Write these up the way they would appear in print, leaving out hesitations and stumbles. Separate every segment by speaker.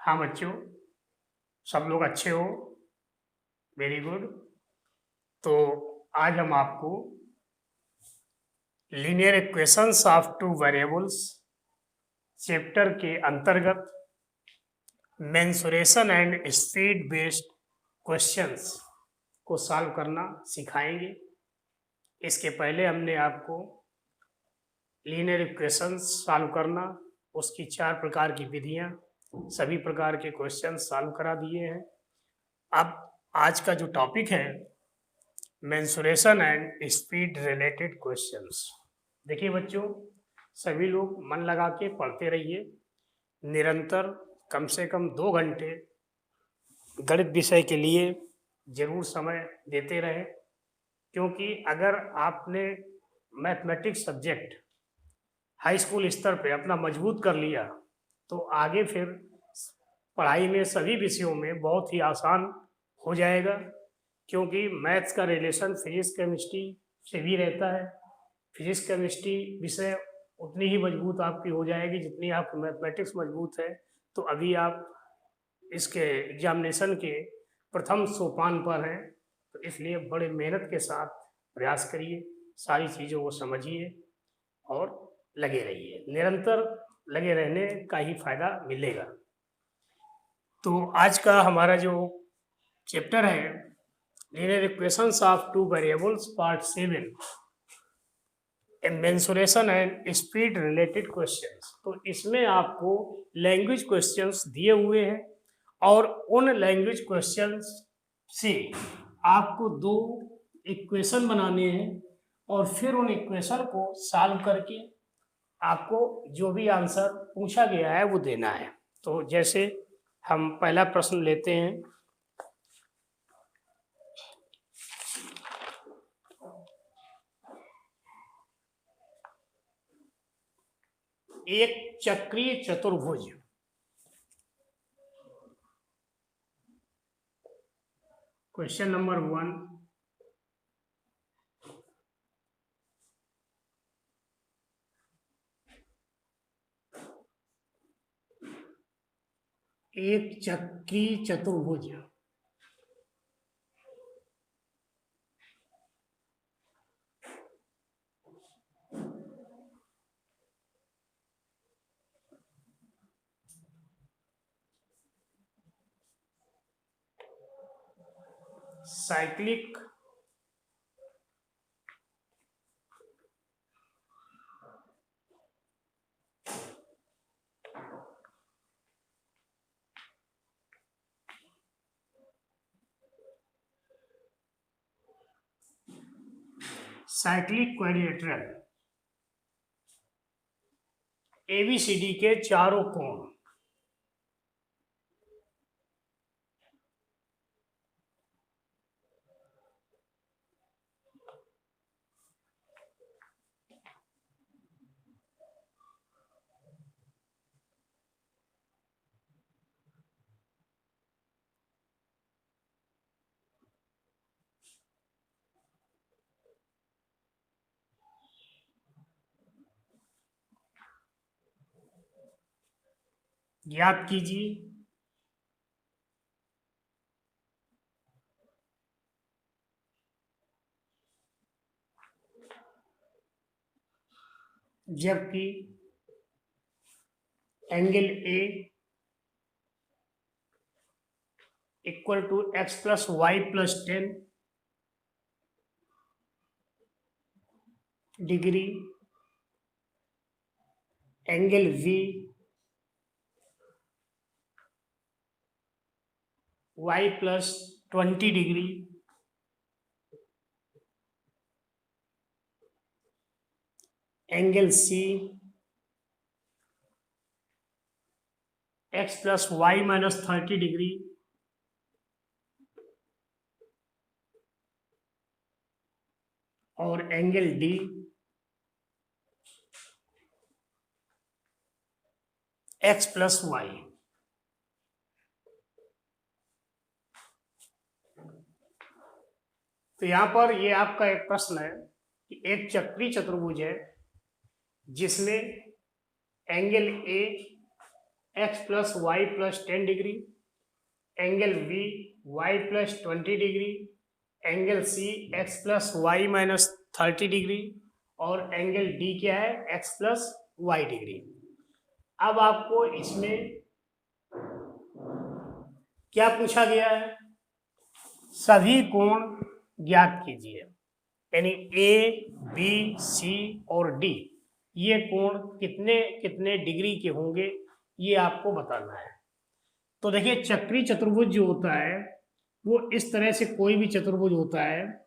Speaker 1: हाँ बच्चों, सब लोग अच्छे हो। Very good. तो आज हम आपको linear equations of two variables chapter के अंतर्गत mensuration and speed based questions को सॉल्व करना सिखाएंगे। इसके पहले हमने आपको लीनियर इक्वेशंस सॉल्व करना, उसकी 4 प्रकार की विधियां, सभी प्रकार के क्वेश्चंस सॉल्व करा दिए हैं। अब आज का जो टॉपिक है mensuration and speed related questions. देखिए बच्चों, सभी लोग मन लगा के पढ़ते रहिए। निरंतर कम से कम 2 घंटे गणित विषय के लिए जरूर समय देते रहे, क्योंकि अगर आपने मैथमेटिक्स सब्जेक्ट हाई स्कूल स्तर पे अपना मजबूत कर लिया तो आगे फिर पढ़ाई में सभी विषयों में बहुत ही आसान हो जाएगा, क्योंकि मैथ्स का रिलेशन फिजिक्स केमिस्ट्री से भी रहता है। फिजिक्स केमिस्ट्री विषय उतनी ही मजबूत आपकी हो जाएगी जितनी आपकी मैथमेटिक्स मजबूत है। तो अभी आप इसके एग्जामिनेशन के प्रथम सोपान पर हैं, तो इसलिए बड़े मेहनत के साथ प्रयास करिए, सारी चीज़ों को समझिए और लगे रहिए। निरंतर लगे रहने का ही फायदा मिलेगा। तो आज का हमारा जो चैप्टर है linear equations of two variables part 7, mensuration and speed related questions. तो इसमें आपको लैंग्वेज क्वेश्चंस दिए हुए हैं और उन लैंग्वेज क्वेश्चंस से आपको 2 इक्वेशन बनाने हैं और फिर उन इक्वेशन को सॉल्व करके आपको जो भी आंसर पूछा गया है वो देना है। तो जैसे हम पहला प्रश्न लेते हैं। एक चक्रीय चतुर्भुज क्वेश्चन नंबर 1, एक चक्रीय चतुर्भुज साइक्लिक साइक्लिक क्वाड्रिलेटरल एबीसीडी के चारों कोण ज्ञात कीजिए। जबकि angle A equal to x plus y plus 10 degree, angle B y plus 20 degree, angle C x plus y minus 30 degree, और angle D x plus y. तो यहां पर ये आपका एक प्रश्न है कि एक चक्रीय चतुर्भुज है जिसमें angle A x plus y plus 10 degree, angle B y plus 20 degree, angle C x plus y minus 30 degree, और एंगल डी क्या है, एक्स प्लस वाई डिग्री। अब आपको इसमें क्या पूछा गया है, सभी कोण ज्ञात कीजिए, यानी ए बी सी और डी ये कोण कितने कितने डिग्री के होंगे ये आपको बताना है। तो देखिए चक्रीय चतुर्भुज जो होता है वो इस तरह से कोई भी चतुर्भुज होता है,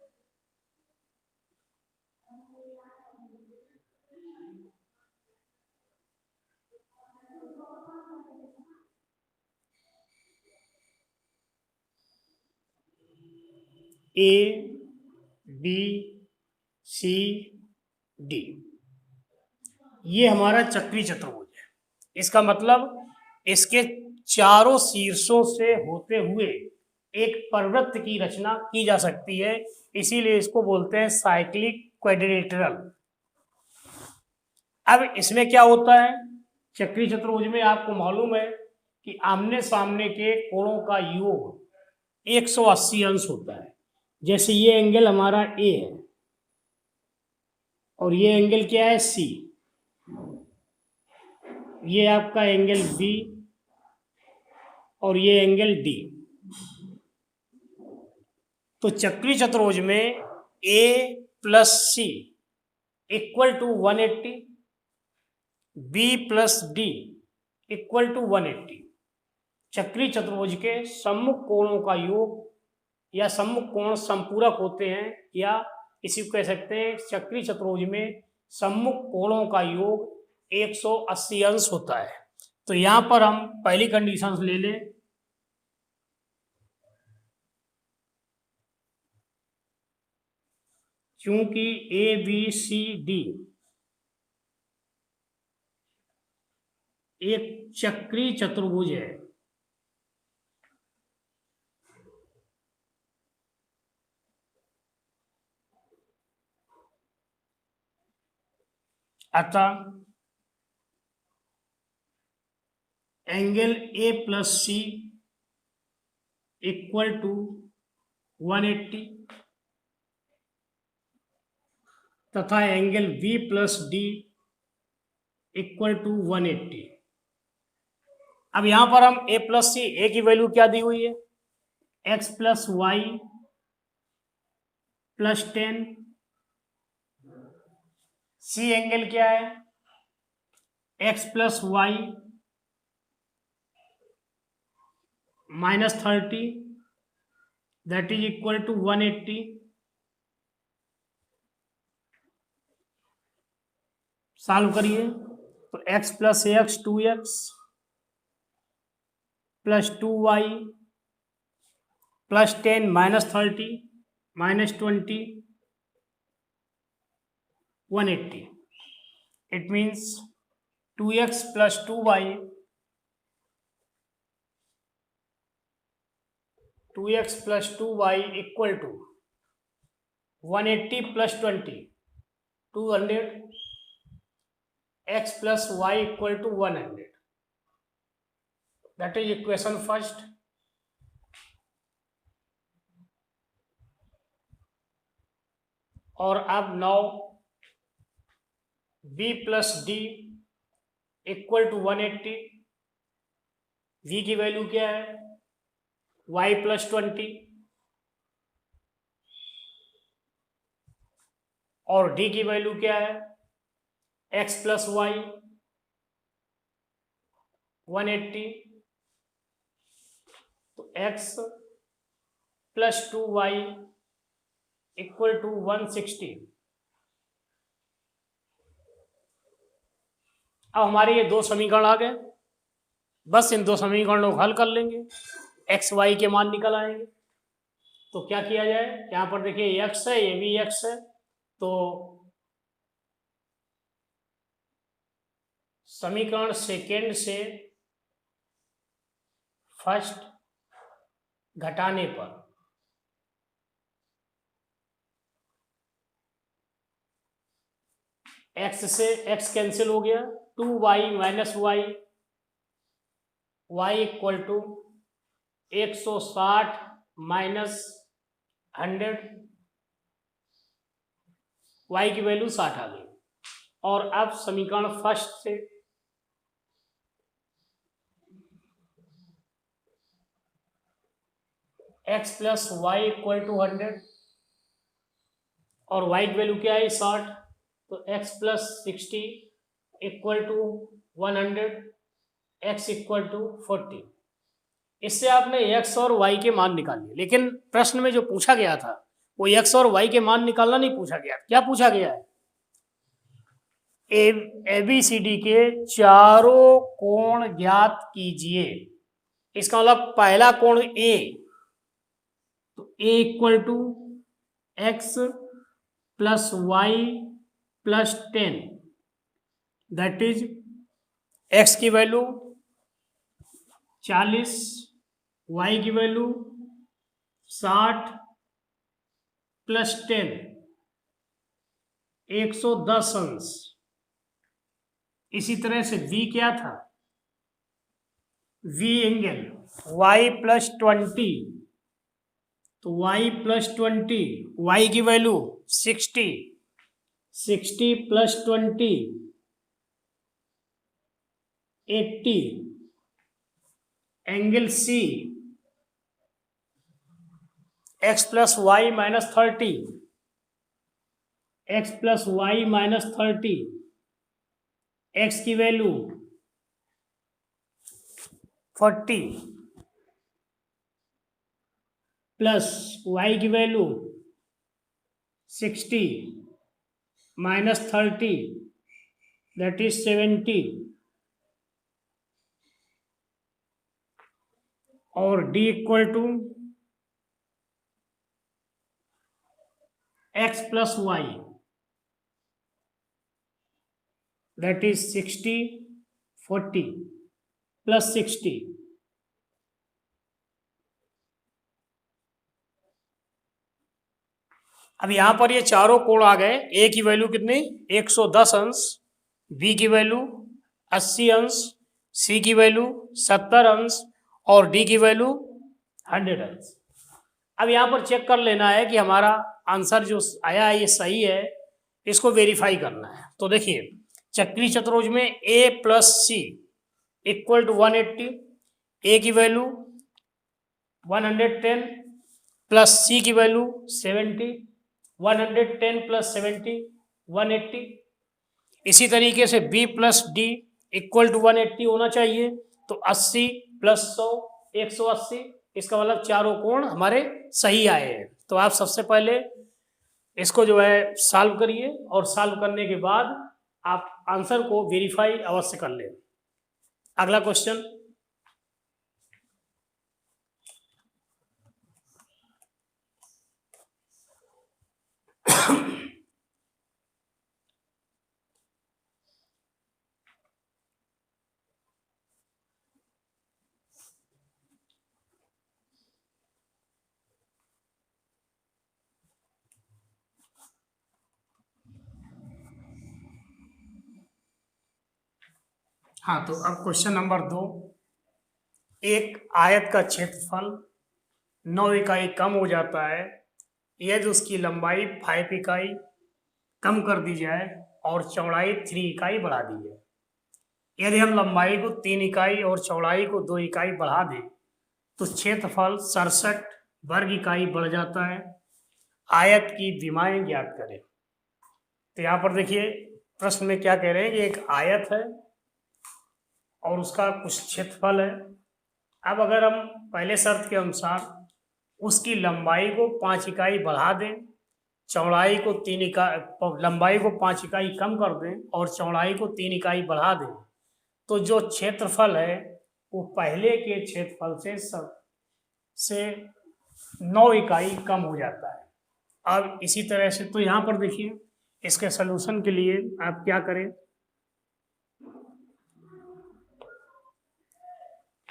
Speaker 1: ए बी सी डी, ये हमारा चक्रीय चतुर्भुज है। इसका मतलब इसके चारों शीर्षों से होते हुए एक परवृत्त की रचना की जा सकती है, इसीलिए इसको बोलते हैं साइक्लिक क्वाड्रिलेटरल। अब इसमें क्या होता है, चक्रीय चतुर्भुज में आपको मालूम है कि आमने सामने के कोणों का योग 180 अंश होता है। जैसे ये एंगल हमारा ए है और ये एंगल क्या है सी, ये आपका एंगल बी और ये एंगल डी। तो चक्रीय चतुर्भुज में A plus C equal to 180, B plus D equal to 180। चक्रीय चतुर्भुज के सम्मुख कोणों का योग या सम्मुख कोण संपूरक होते हैं, या इसी को कह सकते हैं चक्रीय चतुर्भुज में सम्मुख कोणों का योग 180 अंश होता है। तो यहां पर हम पहली कंडीशन ले लें, क्योंकि ए बी सी डी एक चक्रीय चतुर्भुज है, अतः angle A plus C equal to 180 तथा angle B plus D equal to 180। अब यहां पर हम ए प्लस सी, ए की वैल्यू क्या दी हुई है, x plus y plus 10, C angle क्या है x plus y minus 30 that is equal to 180। Solve करिए तो x plus x 2x plus 2y plus 10 minus 30 minus 20 180। It means 2x plus 2y 2x plus 2y equal to 180 plus 20 200, x plus y equal to 100। That is equation first. और अब now b plus D equal to 180, v की value क्या है y plus 20 और d की value क्या है x plus Y 180। तो x plus 2y equal to 160। अब हमारे ये दो समीकरण आ गए, बस इन दो समीकरणों को हल कर लेंगे, एक्स वाई के मान निकल आएंगे। तो क्या किया जाए, यहाँ पर देखिए x है, ये भी x है, तो समीकरण सेकेंड से फर्स्ट घटाने पर x से x कैंसिल हो गया, 2y minus y y equal to 160 minus 100, y की वैल्यू 60 आ गई। और अब समीकरण फर्स्ट से x plus y equal to 100 और y की वैल्यू क्या है 60, तो x plus 60 equal to 100, x equal to 40। इससे आपने x और y के मान निकाल लिए, लेकिन प्रश्न में जो पूछा गया था वो x और y के मान निकालना नहीं पूछा गया। क्या पूछा गया है? ABCD के चारों कोण ज्ञात कीजिए। इसका मतलब पहला कोण A, तो A equal to x plus y plus 10, that is x की वैल्यू 40, y की वैल्यू 60 प्लस 10 110 अंश। इसी तरह से v क्या था? v एंगल y प्लस 20, तो y प्लस 20, y की value 60, 60 plus 20 80, angle C x plus y minus 30, x plus y minus 30, x की वैल्यू 40 प्लस y की वैल्यू 60 माइनस 30, दैट इज 70, और d equal to x plus y, that is 60 40 plus 60। अब यहां पर ये चारों कोण आ गए। ए की वैल्यू कितनी? 110 अंश, बी की वैल्यू 80 अंश, सी की वैल्यू 70 अंश और डी की वैल्यू 100 अंश। अब यहाँ पर चेक कर लेना है कि हमारा आंसर जो आया है ये सही है, इसको वेरीफाई करना है। तो देखिए, चक्री चतुर्भुज में A plus C equal to 180, ए की वैल्यू 110 प्लस सी की वैल्यू 70, 110 प्लस 70 180। इसी तरीके से B plus D equal to 180 होना चाहिए, तो 80 प्लस 100 180। इसका मतलब चारों कोण हमारे सही आए हैं। तो आप सबसे पहले इसको जो है सॉल्व करिए और सॉल्व करने के बाद आप आंसर को वेरीफाई अवश्य कर लें। अगला क्वेश्चन, हाँ, तो अब क्वेश्चन नंबर 2, एक आयत का क्षेत्रफल 9 इकाई कम हो जाता है यदि उसकी लंबाई 5 इकाई कम कर दी जाए और चौड़ाई 3 इकाई बढ़ा दी जाए। यदि हम लंबाई को 3 इकाई और चौड़ाई को 2 इकाई बढ़ा दें तो क्षेत्रफल 67 वर्ग इकाई बढ़ जाता है। आयत की विमाएं ज्ञात करें। तो यहाँ पर देखिए, प्रश्न में क्या कह रहे हैं कि एक आयत है और उसका कुछ क्षेत्रफल है। अब अगर हम पहले शर्त के अनुसार उसकी लंबाई को 5 इकाई बढ़ा दें, चौड़ाई को 3 इकाई, लंबाई को 5 इकाई कम कर दें और चौड़ाई को 3 इकाई बढ़ा दें, तो जो क्षेत्रफल है वो पहले के क्षेत्रफल से 9 इकाई कम हो जाता है। अब इसी तरह से तो यहाँ पर देखिए, इसके सलूशन के लिए आप क्या करें,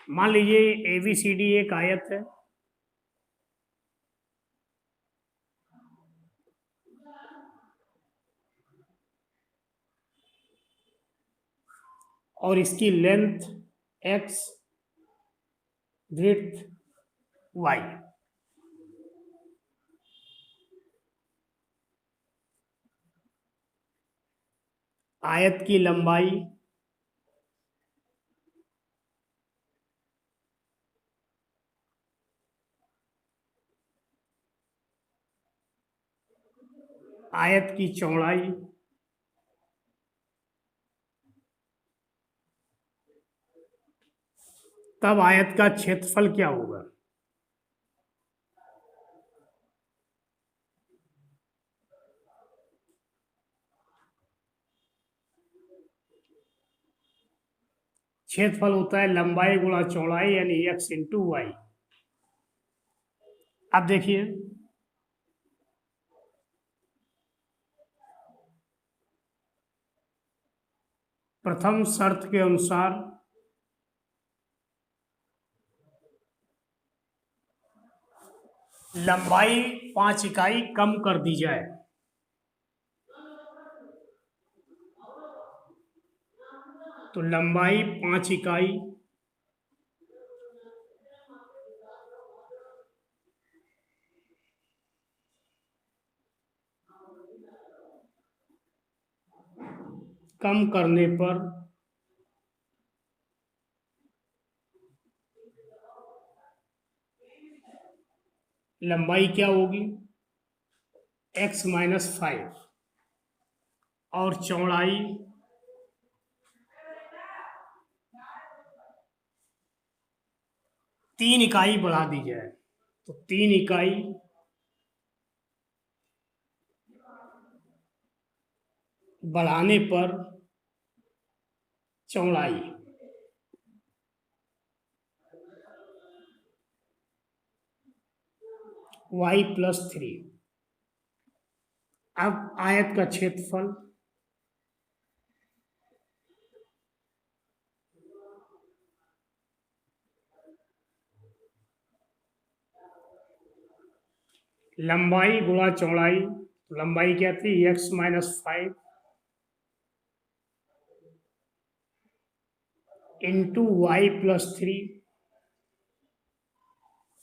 Speaker 1: मान लीजिए ABCD एक आयत है और इसकी लेंथ x विड्थ वाई। आयत की लंबाई आयत की चौड़ाई तब आयत का क्षेत्रफल क्या होगा? क्षेत्रफल होता है लंबाई गुणा चौड़ाई यानी x इंटू वाई। अब देखिए प्रथम शर्त के अनुसार लंबाई 5 इकाई कम कर दी जाए तो लंबाई 5 इकाई कम करने पर लंबाई क्या होगी? x माइनस 5 और चौड़ाई तीन इकाई बढ़ा दी जाए तो 3 इकाई बढ़ाने पर चौड़ाई y प्लस 3। अब आयत का क्षेत्रफल लंबाई गुणा चौड़ाई, लंबाई क्या थी? x minus 5 into y plus 3,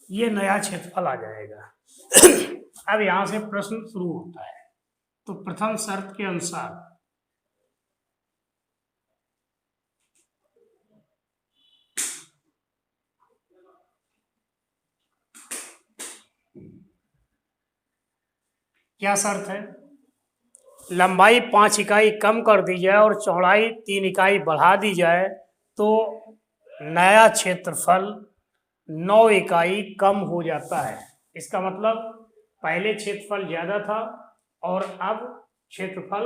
Speaker 1: ये नया क्षेत्रफल आ जाएगा। अब यहां से प्रश्न शुरू होता है। तो प्रथम शर्त के अनुसार क्या शर्त है? लंबाई 5 इकाई कम कर दी जाए और चौड़ाई 3 इकाई बढ़ा दी जाए तो नया क्षेत्रफल 9 इकाई कम हो जाता है। इसका मतलब पहले क्षेत्रफल ज्यादा था और अब क्षेत्रफल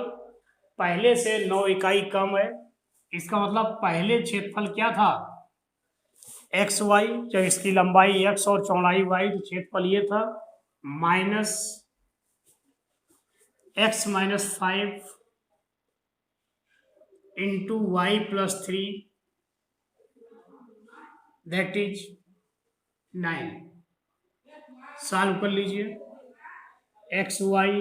Speaker 1: पहले से 9 इकाई कम है। इसका मतलब पहले क्षेत्रफल क्या था? एक्स वाई, जब इसकी लंबाई x और चौड़ाई y, तो क्षेत्रफल ये था minus x minus 5 into y plus 3 that is 9। Solve कर लीजिए। एक्स वाई,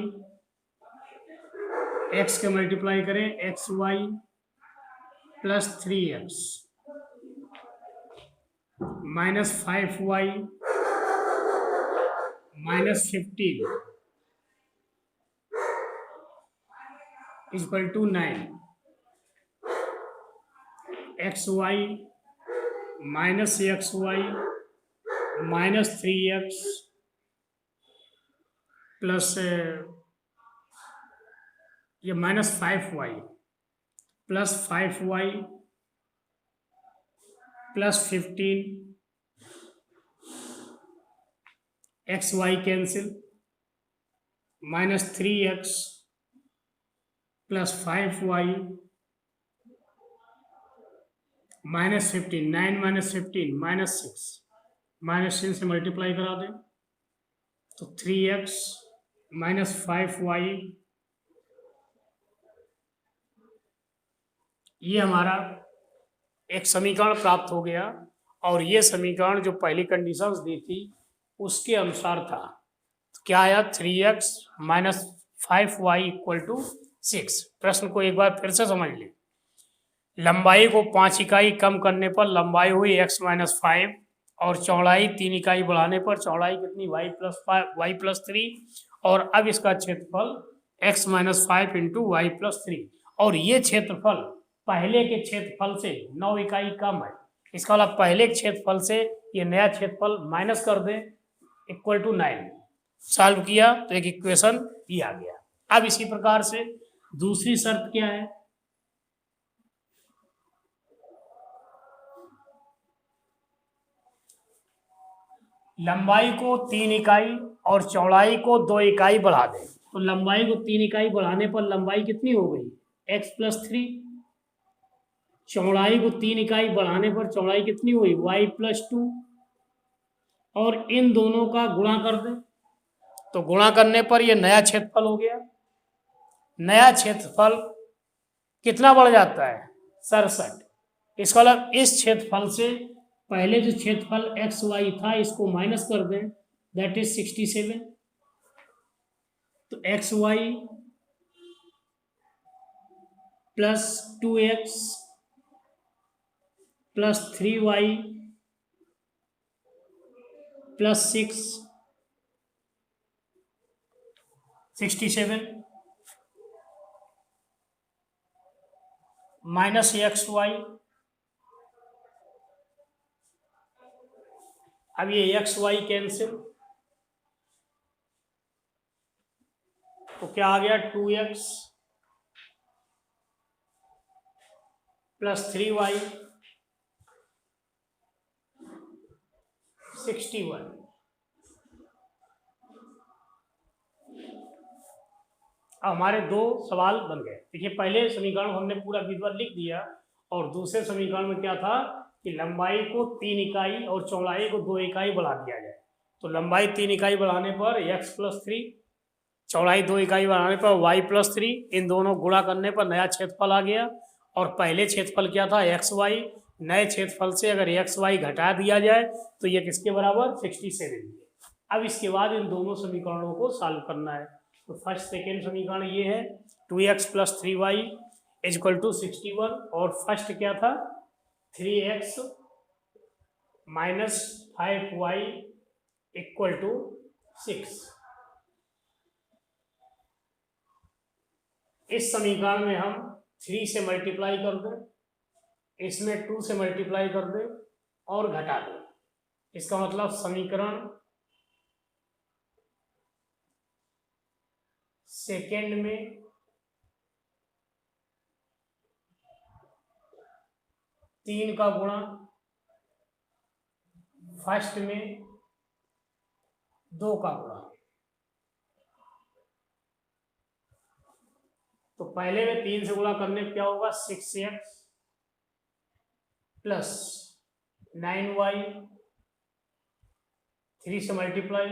Speaker 1: एक्स के मल्टीप्लाई करें x y plus 3x minus 5y minus 15 equal to 9। X y minus x y minus 3x plus ये minus 5y plus 5y plus 15, x y cancel, minus 3x plus 5y minus 15, 9 minus 15 minus 6, minus 6 से multiply करा दें तो 3x minus 5y, ये हमारा एक समीकरण प्राप्त हो गया। और ये समीकरण जो पहली कंडीशंस दी थी उसके अनुसार था। तो क्या आया? 3x minus 5y equal to 6। प्रश्न को एक बार फिर से समझ लें। लंबाई को 5 इकाई कम करने पर लंबाई हुई x माइनस 5 और चौड़ाई 3 इकाई बढ़ाने पर चौड़ाई कितनी y प्लस 3, और अब इसका क्षेत्रफल x minus 5 into y plus 3, और ये क्षेत्रफल पहले के क्षेत्रफल से 9 इकाई कम है। इसका मतलब पहले के क्षेत्रफल से ये नया क्षेत्रफल माइनस कर दें, इक्वल टू 9। सॉल्व किया तो एक इक्वेशन ये आ गया। अब इसी प्रकार से दूसरी शर्त क्या है, लंबाई को 3 इकाई और चौड़ाई को 2 इकाई बढ़ा दें। तो लंबाई को 3 इकाई बढ़ाने पर लंबाई कितनी हो गई, x प्लस 3। चौड़ाई को 3 इकाई बढ़ाने पर चौड़ाई कितनी हुई, y प्लस 2, और इन दोनों का गुणा कर दें। तो गुणा करने पर ये नया क्षेत्रफल हो गया। नया क्षेत्रफल कितना बढ़ जाता है, 67। इसका मतलब इस क्षेत्रफल से पहले जो क्षेत्रफल एक्स वाई था इसको माइनस कर दें, दैट इज 67। तो x y plus 2x plus 3y plus 6, 67 minus x y. अब ये एक्स वाई कैंसिल, तो क्या आ गया, 2x प्लस 3y 61। अब हमारे दो सवाल बन गए। देखिए पहले समीकरण हमने पूरा विधिवत लिख दिया, और दूसरे समीकरण में क्या था कि लंबाई को 3 इकाई और चौड़ाई को 2 इकाई बढ़ा दिया जाए। तो लंबाई 3 इकाई बढ़ाने पर x प्लस 3, चौड़ाई 2 इकाई बढ़ाने पर y प्लस 3, इन दोनों गुणा करने पर नया क्षेत्रफल आ गया। और पहले क्षेत्रफल क्या था, एक्स वाई। नए क्षेत्रफल से अगर एक्स वाई घटा दिया जाए तो ये किसके बराबर, 67। अब इसके बाद इन दोनों समीकरणों को सॉल्व करना है। तो फर्स्ट सेकेंड समीकरण ये है, 2x plus 3y is equal to 61, और फर्स्ट क्या था, 3x minus 5y equal to 6। इस समीकरण में हम 3 से मल्टीप्लाई कर दें, इसमें 2 से मल्टीप्लाई कर दें और घटा दें। इसका मतलब समीकरण सेकेंड में 3 का गुणा, फर्स्ट में 2 का गुणा। तो पहले में 3 से गुणा करने पर क्या होगा, 6x प्लस 9y, 3 से मल्टीप्लाई,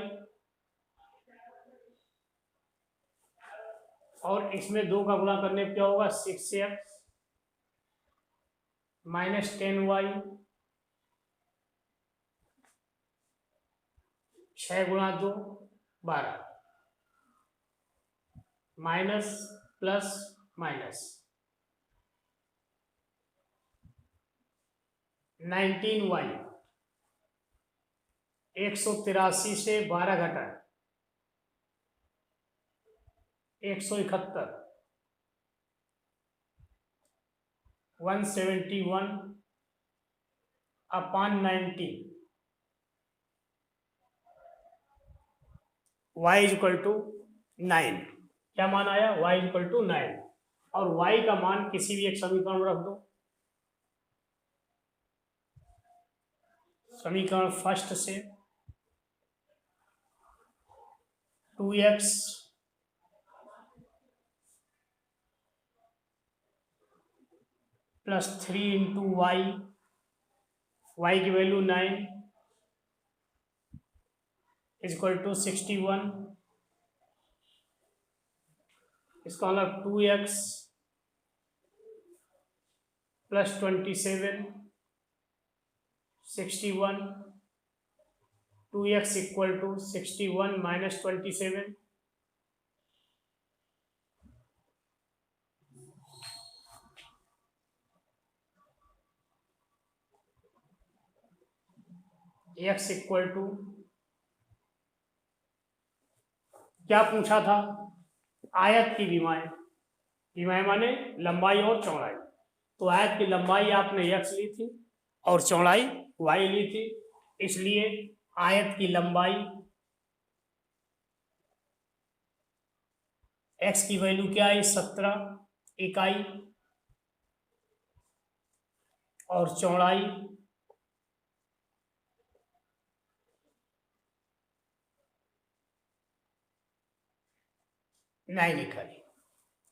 Speaker 1: और इसमें 2 का गुणा करने पर क्या होगा, 6x माइनस 10y, 6 गुणा 2 12, माइनस प्लस माइनस 19y, 183 से 12 घटा 171, 171 upon 90, y is equal to 9। क्या मान आया, y इज इक्वल टू 9, और y का मान किसी भी एक समीकरण में रख दो। समीकरण फर्स्ट से 2x plus 3 into y, y की वैल्यू 9 इज इक्वल टू 61। इसका मतलब 2x plus 27 61, 2x equal to 61 minus 27, x equal to, क्या पूछा था, आयत की विमाएं, विमाएं माने लंबाई और चौड़ाई। तो आयत की लंबाई आपने x ली थी और चौड़ाई y ली थी, इसलिए आयत की लंबाई x की वैल्यू क्या है, 17 इकाई, और चौड़ाई 9 इकाई।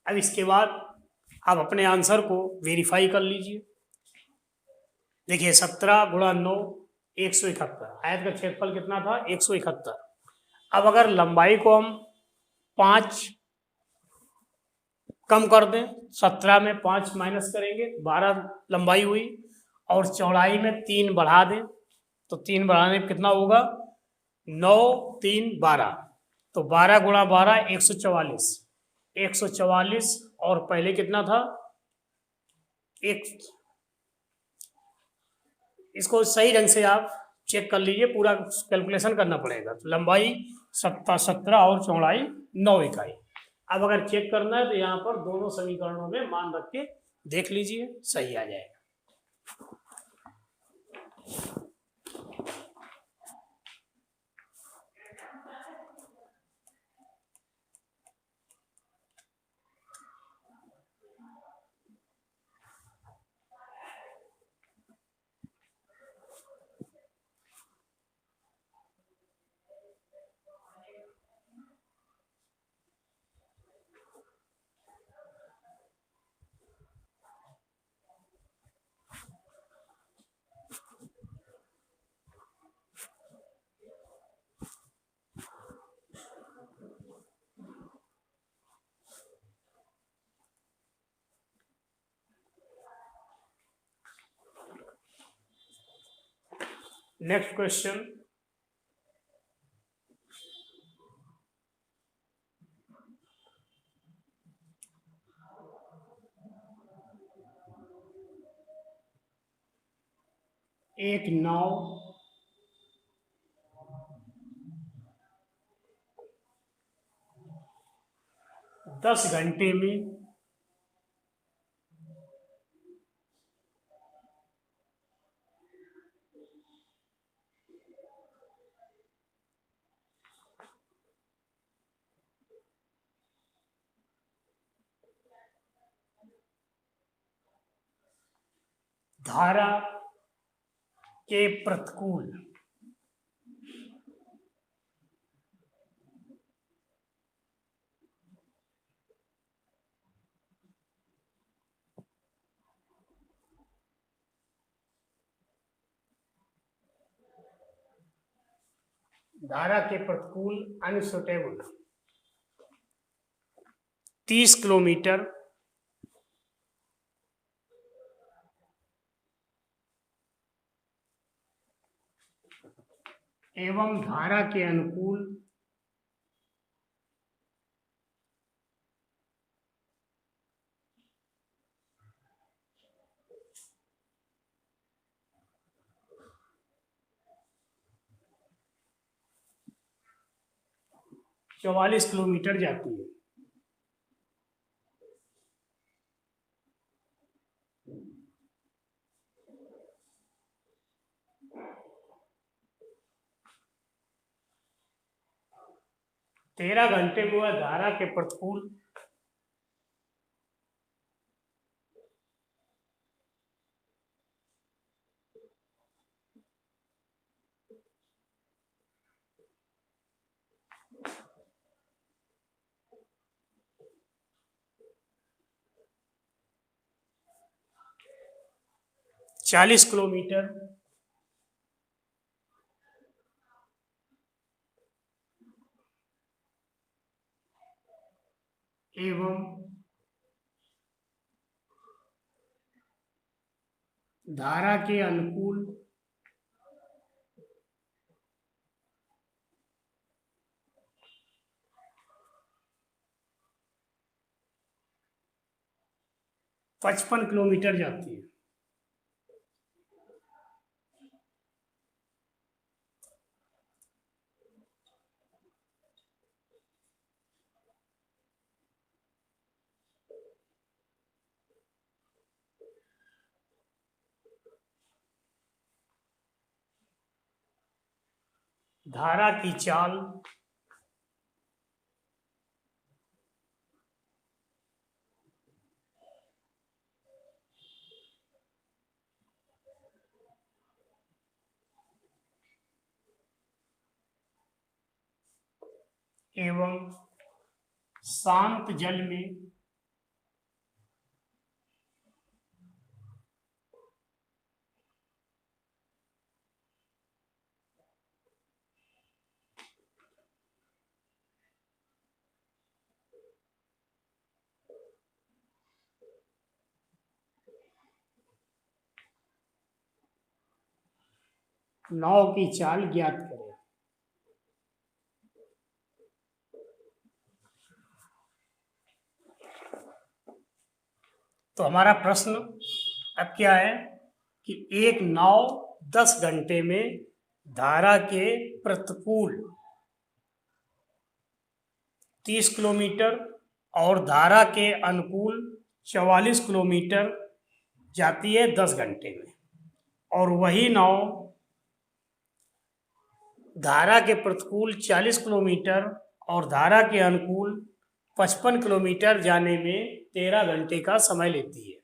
Speaker 1: अब इसके बाद आप अपने आंसर को वेरीफाई कर लीजिए। देखिए 17 × 9 171, आयत का क्षेत्रफल कितना था, 171। अब अगर लंबाई को हम 5 कम कर दें, 17 में 5 माइनस करेंगे 12 लंबाई हुई, और चौड़ाई में 3 बढ़ा दें, तो 3 बढ़ाने में कितना होगा, 9 3 12, तो 12 × 12 144, 144, और पहले कितना था, एक, इसको सही ढंग से आप चेक कर लीजिए, पूरा कैलकुलेशन करना पड़ेगा। तो लंबाई 17 और चौड़ाई 9 इकाई। अब अगर चेक करना है तो यहाँ पर दोनों समीकरणों में मान रख के देख लीजिए, सही आ जाएगा। नेक्स्ट क्वेश्चन, एक नाव 10 घंटे में धारा के प्रतिकूल अनसुटेबल 30 किलोमीटर एवं धारा के अनुकूल 44 किलोमीटर जाती है। तेरह घंटे में वह धारा के प्रतिकूल 40 किलोमीटर एवं धारा के अनुकूल 55 किलोमीटर जाती है। धारा की चाल एवं शांत जल में नाव की चाल ज्ञात करें। तो हमारा प्रश्न अब क्या है कि एक नाव 10 घंटे में धारा के प्रतिकूल 30 किलोमीटर और धारा के अनुकूल 44 किलोमीटर जाती है 10 घंटे में, और वही नाव धारा के प्रतिकूल 40 किलोमीटर और धारा के अनुकूल 55 किलोमीटर जाने में 13 घंटे का समय लेती है।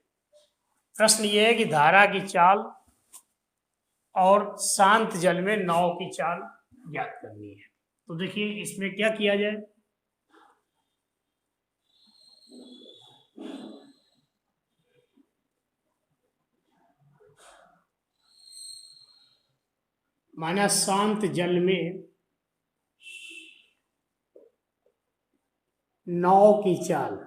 Speaker 1: प्रश्न ये है कि धारा की चाल और शांत जल में नाव की चाल ज्ञात करनी है। तो देखिए इसमें क्या किया जाए। माना शांत जल में नाव की चाल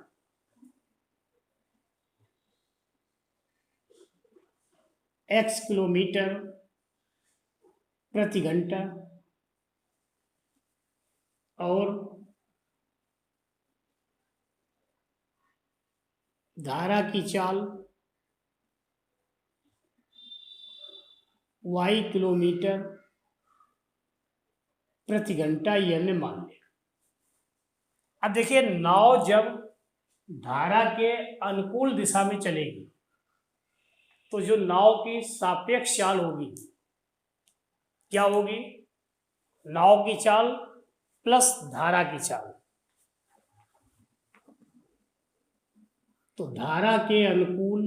Speaker 1: x किलोमीटर प्रति घंटा और धारा की चाल y किलोमीटर प्रति घंटा ये हमने मान लिया। अब देखिए नाव जब धारा के अनुकूल दिशा में चलेगी तो जो नाव की सापेक्ष चाल होगी क्या होगी, नाव की चाल प्लस धारा की चाल। तो धारा के अनुकूल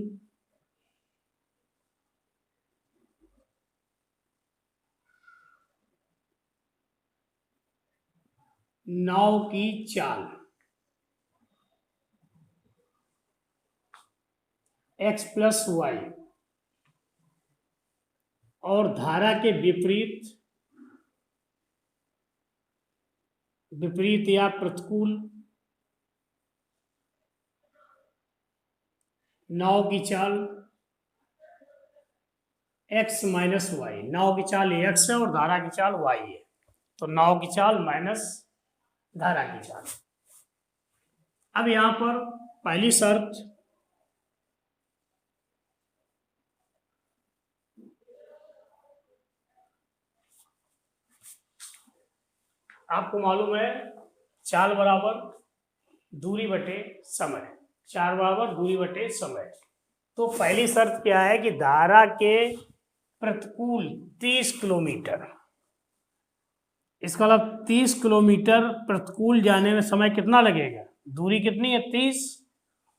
Speaker 1: नाव की चाल x प्लस वाई और धारा के विपरीत या प्रतिकूल नाव की चाल x माइनस वाई। नाव की चाल x है और धारा की चाल y है, तो नाव की चाल माइनस धारा की चाल। अब यहां पर पहली शर्त आपको मालूम है चाल बराबर दूरी बटे समय, चाल बराबर दूरी बटे समय। तो पहली शर्त क्या है कि धारा के प्रतिकूल 30 किलोमीटर, इसका मतलब 30 किलोमीटर प्रतिकूल जाने में समय कितना लगेगा, दूरी कितनी है 30,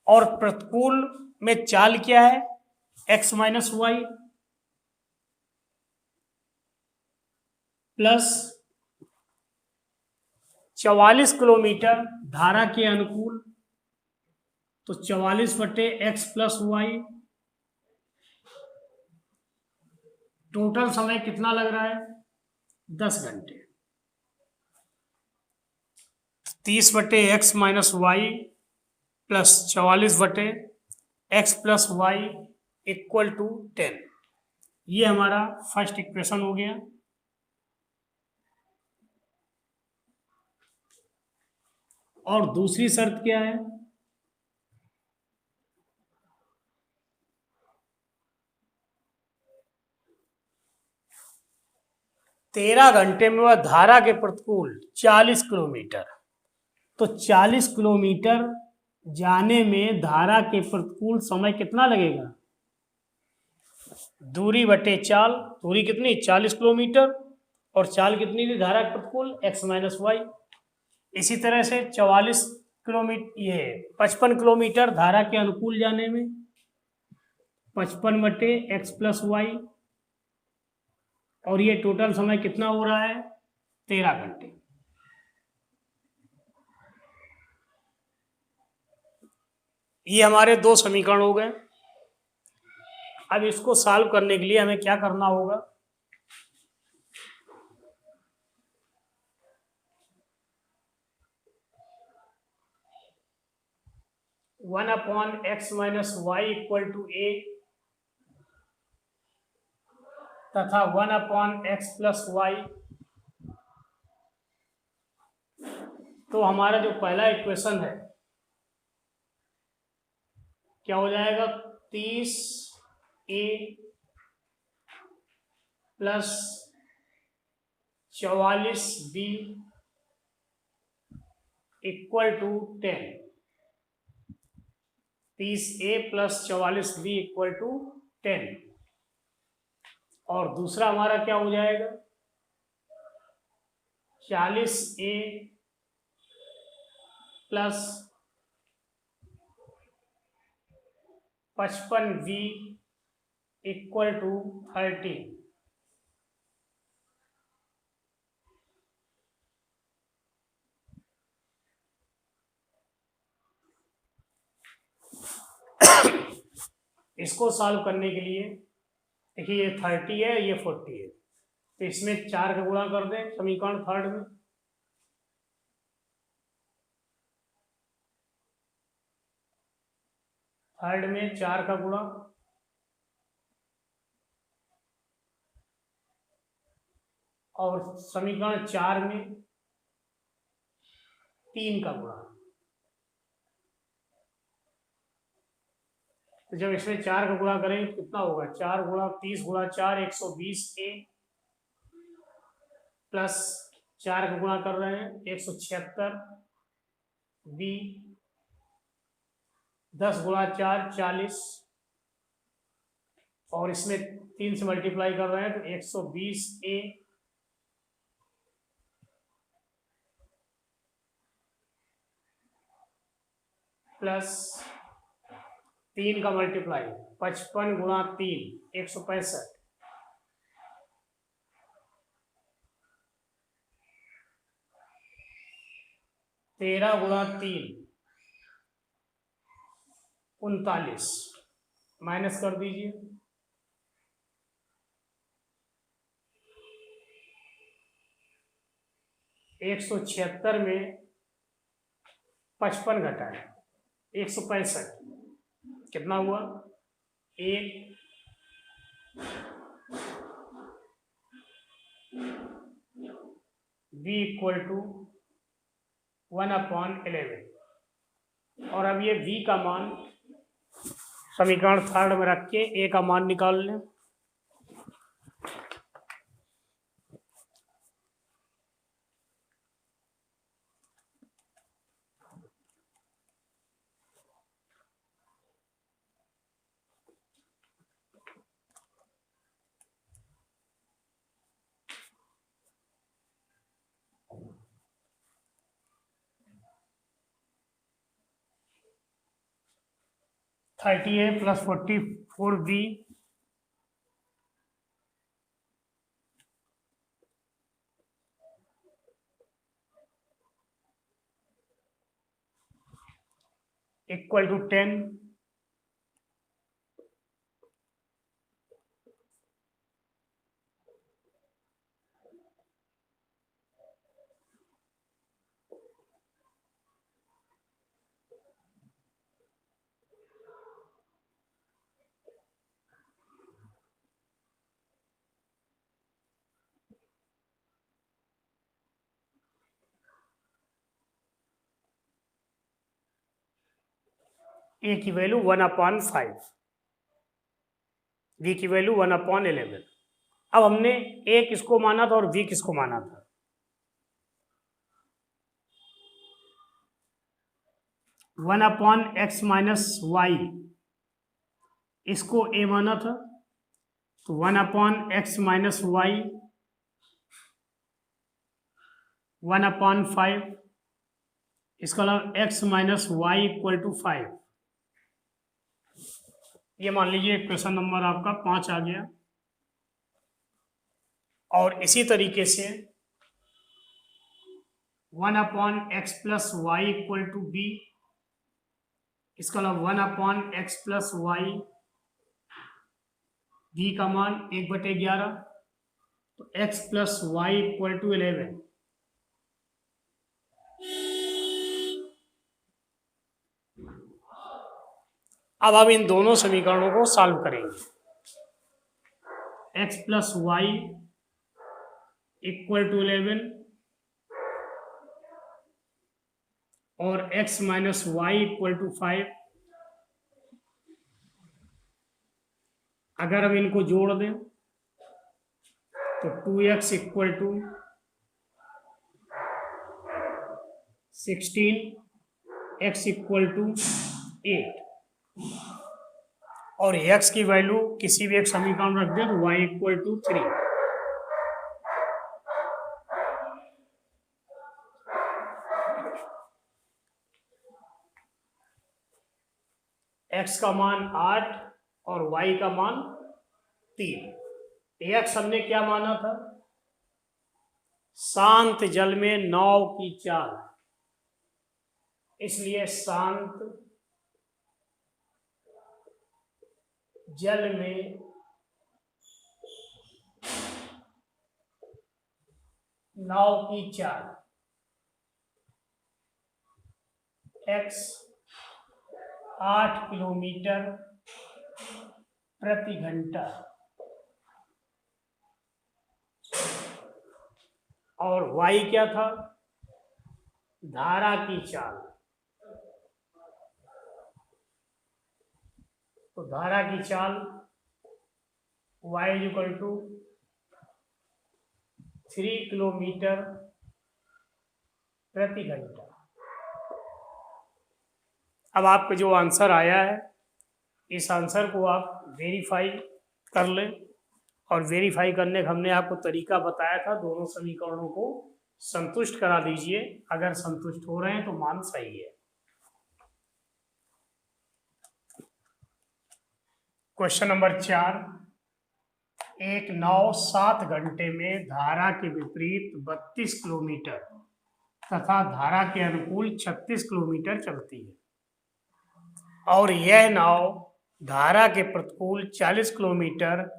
Speaker 1: और प्रतिकूल में चाल क्या है x minus y plus 44 kilometre धारा के अनुकूल, तो 44 बटे एक्स प्लस वाई। टोटल समय कितना लग रहा है 10 घंटे। 30 बटे एक्स माइनस वाई प्लस 44 बटे x plus y equal to 10। ये हमारा फर्स्ट इक्वेशन हो गया। और दूसरी शर्त क्या है, तेरह घंटे में वह धारा के प्रतिकूल 40 किलोमीटर, तो 40 किलोमीटर जाने में धारा के प्रतिकूल समय कितना लगेगा, दूरी बटे चाल। दूरी कितनी 40 किलोमीटर, और चाल कितनी थी धारा के प्रतिकूल, x माइनस वाई। इसी तरह से 44 किलोमीटर, ये 55 किलोमीटर धारा के अनुकूल जाने में 55/x प्लस वाई, और ये टोटल समय कितना हो रहा है, 13 घंटे। ये हमारे दो समीकरण हो गए। अब इसको सॉल्व करने के लिए हमें क्या करना होगा, one upon x minus y equal to A तथा 1 अपॉन एक्स प्लस वाई। तो हमारा जो पहला इक्वेशन है क्या हो जाएगा, 30a plus 44b equal to 10। 30a plus 44b equal to 10। और दूसरा हमारा क्या हो जाएगा, 40a plus 55b equal to 30। इसको सॉल्व करने के लिए देखिए, ये 30 है, ये 40 है, तो इसमें 4 का गुणा कर दें समीकरण थर्ड में। थर्ड में 4 का गुणा, और समीकरण 4 में 3 का गुणा। तो जब इसमें 4 का गुणा करेंगे तो कितना होगा, 4 गुणा 30 गुणा 4 120a प्लस 4 का गुणा कर रहे हैं 176b, 10 गुणा 4 40, और इसमें 3 से मल्टीप्लाई कर रहे हैं तो 120a प्लस 3 का मल्टीप्लाई 55 गुणा 3 165, 13 गुणा 3 39, माइनस कर दीजिए, 176 में 55 घटाए 165, कितना हुआ, 1 b इक्वल टू 1/11। और अब ये v का मान समीकरण थर्ड में रख के a का मान निकाल लें। Thirty A plus 44b equal to 10। A की वैल्यू 1/5, बी की वैल्यू 1/11। अब हमने ए किसको माना था और बी किसको माना था, one upon x minus y इसको ए माना था, तो 1/x माइनस वाई 1/5, इसका मतलब x minus y equal to 5। ये मान लीजिए क्वेश्चन नंबर आपका 5 आ गया। और इसी तरीके से 1/x plus y equal to B, इसका मतलब 1/x प्लस वाई, बी का मान 1/11, तो x plus y equal to 11। अब हम इन दोनों समीकरणों को सॉल्व करेंगे। x plus y equal to 11 और x minus y equal to 5। अगर हम इनको जोड़ दें तो 2x equal to 16, x equal to 8, और x की वैल्यू किसी भी एक समीकरण में रख दें तो y इक्वल टू 3। x का मान 8 और y का मान 3। x हमने क्या माना था? शांत जल में नाव की चाल, इसलिए शांत जल में नाव की चाल x 8 किलोमीटर प्रति घंटा और y क्या था? धारा की चाल। तो धारा की चाल y इक्वल टू 3 किलोमीटर प्रति घंटा। अब आपका जो आंसर आया है, इस आंसर को आप वेरीफाई कर लें, और वेरीफाई करने का हमने आपको तरीका बताया था। दोनों समीकरणों को संतुष्ट करा दीजिए, अगर संतुष्ट हो रहे हैं तो मान सही है। क्वेश्चन नंबर 4, एक नाव 7 घंटे में धारा के विपरीत 32 किलोमीटर तथा धारा के अनुकूल 36 किलोमीटर चलती है, और यह नाव धारा के प्रतिकूल 40 किलोमीटर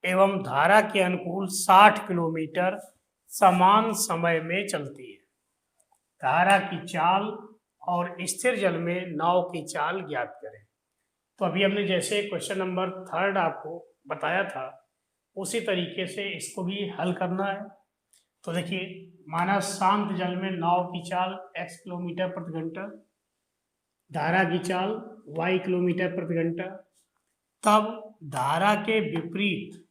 Speaker 1: एवं धारा के अनुकूल 60 किलोमीटर समान समय में चलती है। धारा की चाल और स्थिर जल में नाव की चाल ज्ञात करें। तो अभी हमने जैसे क्वेश्चन नंबर 3 आपको बताया था, उसी तरीके से इसको भी हल करना है। तो देखिए, माना शांत जल में नाव की चाल x किलोमीटर प्रति घंटा, धारा की चाल y किलोमीटर प्रति घंटा, तब धारा के विपरीत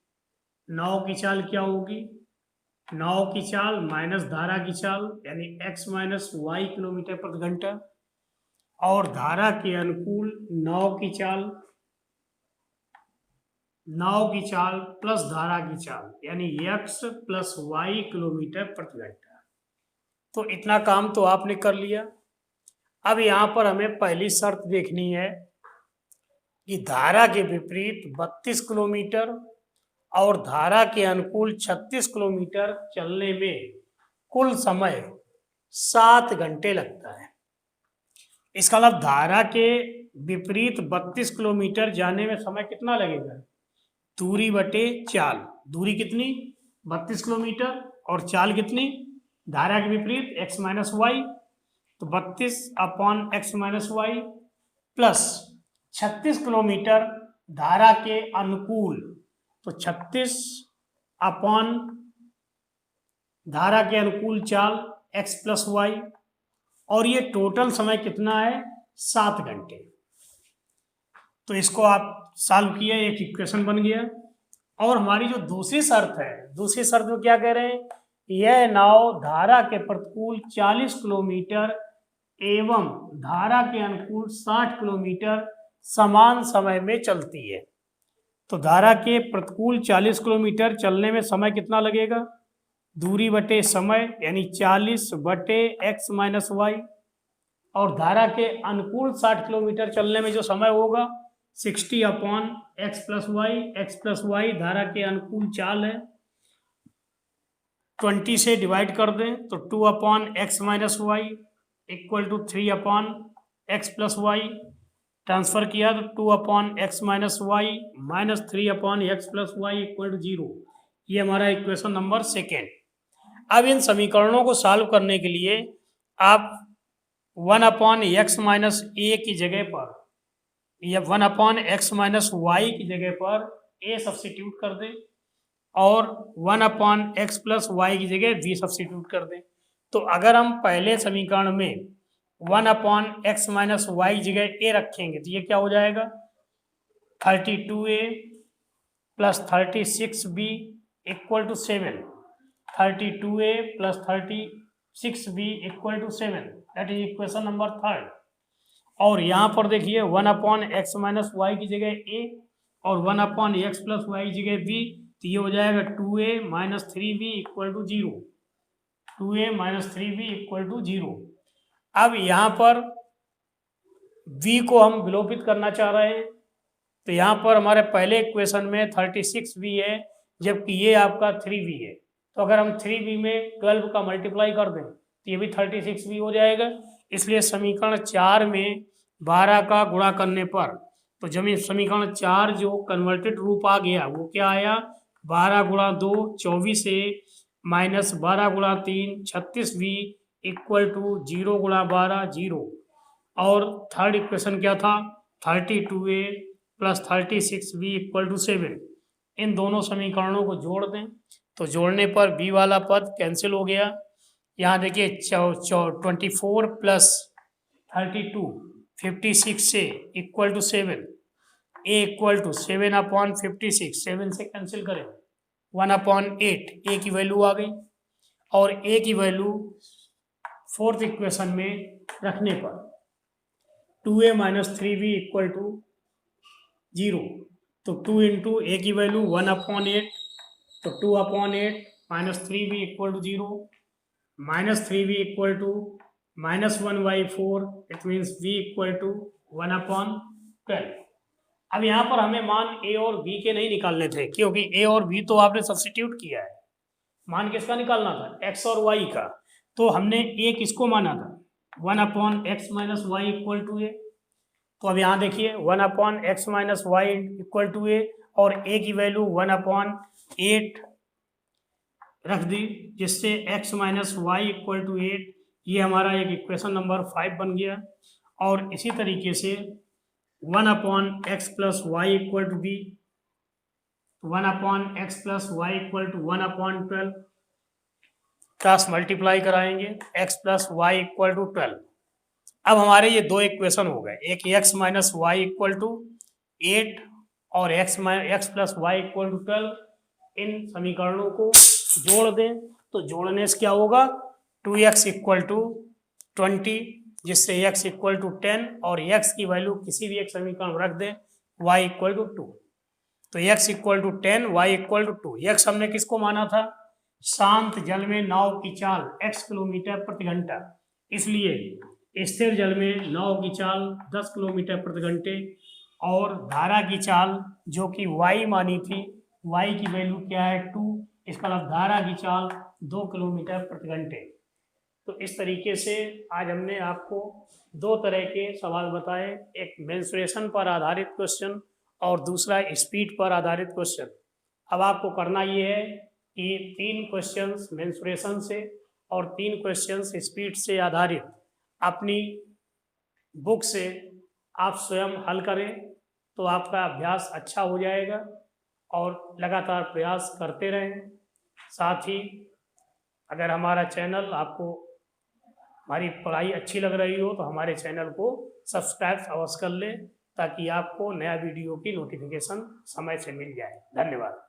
Speaker 1: नाव की चाल क्या होगी? नाव की चाल माइनस धारा की चाल, यानी x माइनस वाई किलोमीटर प्रति घंटा, और धारा के अनुकूल नाव की चाल प्लस धारा की चाल, यानी x प्लस वाई किलोमीटर प्रति घंटा। तो इतना काम तो आपने कर लिया। अब यहाँ पर हमें पहली शर्त देखनी है कि धारा के विपरीत 32 किलोमीटर और धारा के अनुकूल 36 किलोमीटर चलने में कुल समय 7 घंटे लगता है। इसका मतलब धारा के विपरीत 32 किलोमीटर जाने में समय कितना लगेगा? दूरी बटे चाल। दूरी कितनी? 32 किलोमीटर, और चाल कितनी? धारा के विपरीत x माइनस वाई, तो 32/x minus y plus 36 kilometre धारा के अनुकूल, तो 36 अपॉन धारा के अनुकूल चाल x प्लस वाई, और ये टोटल समय कितना है? 7 घंटे। तो इसको आप सॉल्व किए, एक इक्वेशन बन गया। और हमारी जो दूसरी शर्त है, दूसरी शर्त में क्या कह रहे हैं? यह नाव धारा के प्रतिकूल 40 किलोमीटर एवं धारा के अनुकूल 60 किलोमीटर समान समय में चलती है। तो धारा के प्रतिकूल 40 किलोमीटर चलने में समय कितना लगेगा? दूरी बटे समय यानी 40 बटे x माइनस वाई, और धारा के अनुकूल 60 किलोमीटर चलने में जो समय होगा 60 अपॉन एक्स प्लस वाई धारा के अनुकूल चाल है, 20 से डिवाइड कर दें तो 2 upon x minus y equal to 3 upon x plus y, transfer किया तो 2 upon x minus y minus 3 upon x plus y equal to 0। ये हमारा इक्वेशन नंबर सेकेंड। अब इन समीकरणों को सॉल्व करने के लिए आप 1 अपॉन एक्स माइनस ए की जगह पर या 1 अपॉन एक्स माइनस वाई की जगह पर ए सब्स्टिट्यूट कर दें और 1 अपॉन एक्स प्लस वाई की जगह बी सब्स्टिट्यूट कर दें। तो अगर हम पहले समीकरण में 1 अपॉन एक्स माइनस वाई जगह ए रखेंगे तो ये क्या हो जाएगा 32a plus 36b equal to 7, 32a plus 36b equal to 7, that is equation number third. और यहाँ पर देखिए 1 अपॉन एक्स माइनस वाई की जगह a और 1 अपॉन एक्स प्लस वाई की जगह b, तो ये हो जाएगा 2a minus 3b equal to 0, 2a minus 3b equal to 0। अब यहाँ पर v को हम विलोपित करना चाह रहे हैं, तो यहाँ पर हमारे पहले इक्वेशन में 36v है जबकि ये आपका 3v है, तो अगर हम 3v में 12 का मल्टीप्लाई कर दें तो ये भी 36v हो जाएगा। इसलिए समीकरण 4 में 12 का गुणा करने पर तो जब समीकरण 4 जो कन्वर्टेड रूप आ गया वो क्या आया 12 गुणा 2 24a माइनस 12 गुणा 3 36v इक्वल टू 0 गुणा 12 0। और थर्ड इक्वेशन क्या था 32a plus 36b equal to 7। इन दोनों समीकरणों को जोड़ दें तो जोड़ने पर b वाला पद कैंसिल हो गया। यहाँ देखिए 24 प्लस 32 56 से equal to 7, a equal to 7 upon 56, 7 से कैंसिल करें 1 अपॉन 8, a की वैल्यू आ गई और a की वैल्यू फोर्थ इक्वेशन में रखने पर 2a minus 3b equal to 0, तो 2 इंटू ए की वैल्यू 1 अपॉन 8, तो 2 upon 8 minus 3b equal to 0, minus 3b equal to minus 1/4, it means b equal to 1 upon 12। अब यहाँ पर हमें मान a और b के नहीं निकालने थे क्योंकि a और b तो आपने सब्स्टिट्यूट किया है। मान किसका निकालना था x और y का, तो हमने a किसको माना था 1 upon x minus y equal to A. तो अब यहाँ देखिए 1 upon x minus y equal to A और a की वैल्यू 1 अपॉन 8 रख दी जिससे x minus y equal to 8, ये हमारा एक इक्वेशन नंबर 5 बन गया। और इसी तरीके से 1 upon x plus y equal to B, 1 upon x plus y equal to 1 upon 12, cross multiply कराएंगे x plus y equal to 12। अब हमारे ये दो इक्वेशन हो गए, एक x minus y equal to 8 और x plus y equal to 12। इन समीकरणों को जोड़ दें तो जोड़ने से क्या होगा 2x इक्वल टू 20, जिससे x इक्वल टू 10 और x की वैल्यू किसी भी एक समीकरण रख दें y इक्वल टू 2, तो x equal to 10 y equal to 2। x हमने किसको माना था शांत जल में नाव की चाल x किलोमीटर प्रति घंटा, इसलिए स्थिर जल में नाव की चाल 10 किलोमीटर प्रति घंटे और धारा की चाल जो कि y मानी थी, y की वैल्यू क्या है 2, इसका मतलब धारा की चाल 2 किलोमीटर प्रति घंटे। तो इस तरीके से आज हमने आपको दो तरह के सवाल बताए, एक मेंसुरेशन पर आधारित क्वेश्चन और दूसरा स्पीड पर आधारित क्वेश्चन। अब आपको करना ये है कि 3 क्वेश्चंस मेंसुरेशन से और 3 क्वेश्चंस स्पीड से आधारित अपनी बुक से आप स्वयं हल करें तो आपका अभ्यास अच्छा हो जाएगा और लगातार प्रयास करते रहें। साथ ही अगर हमारा चैनल आपको हमारी पढ़ाई अच्छी लग रही हो तो हमारे चैनल को सब्सक्राइब अवश्य कर लें ताकि आपको नया वीडियो की नोटिफिकेशन समय से मिल जाए। धन्यवाद।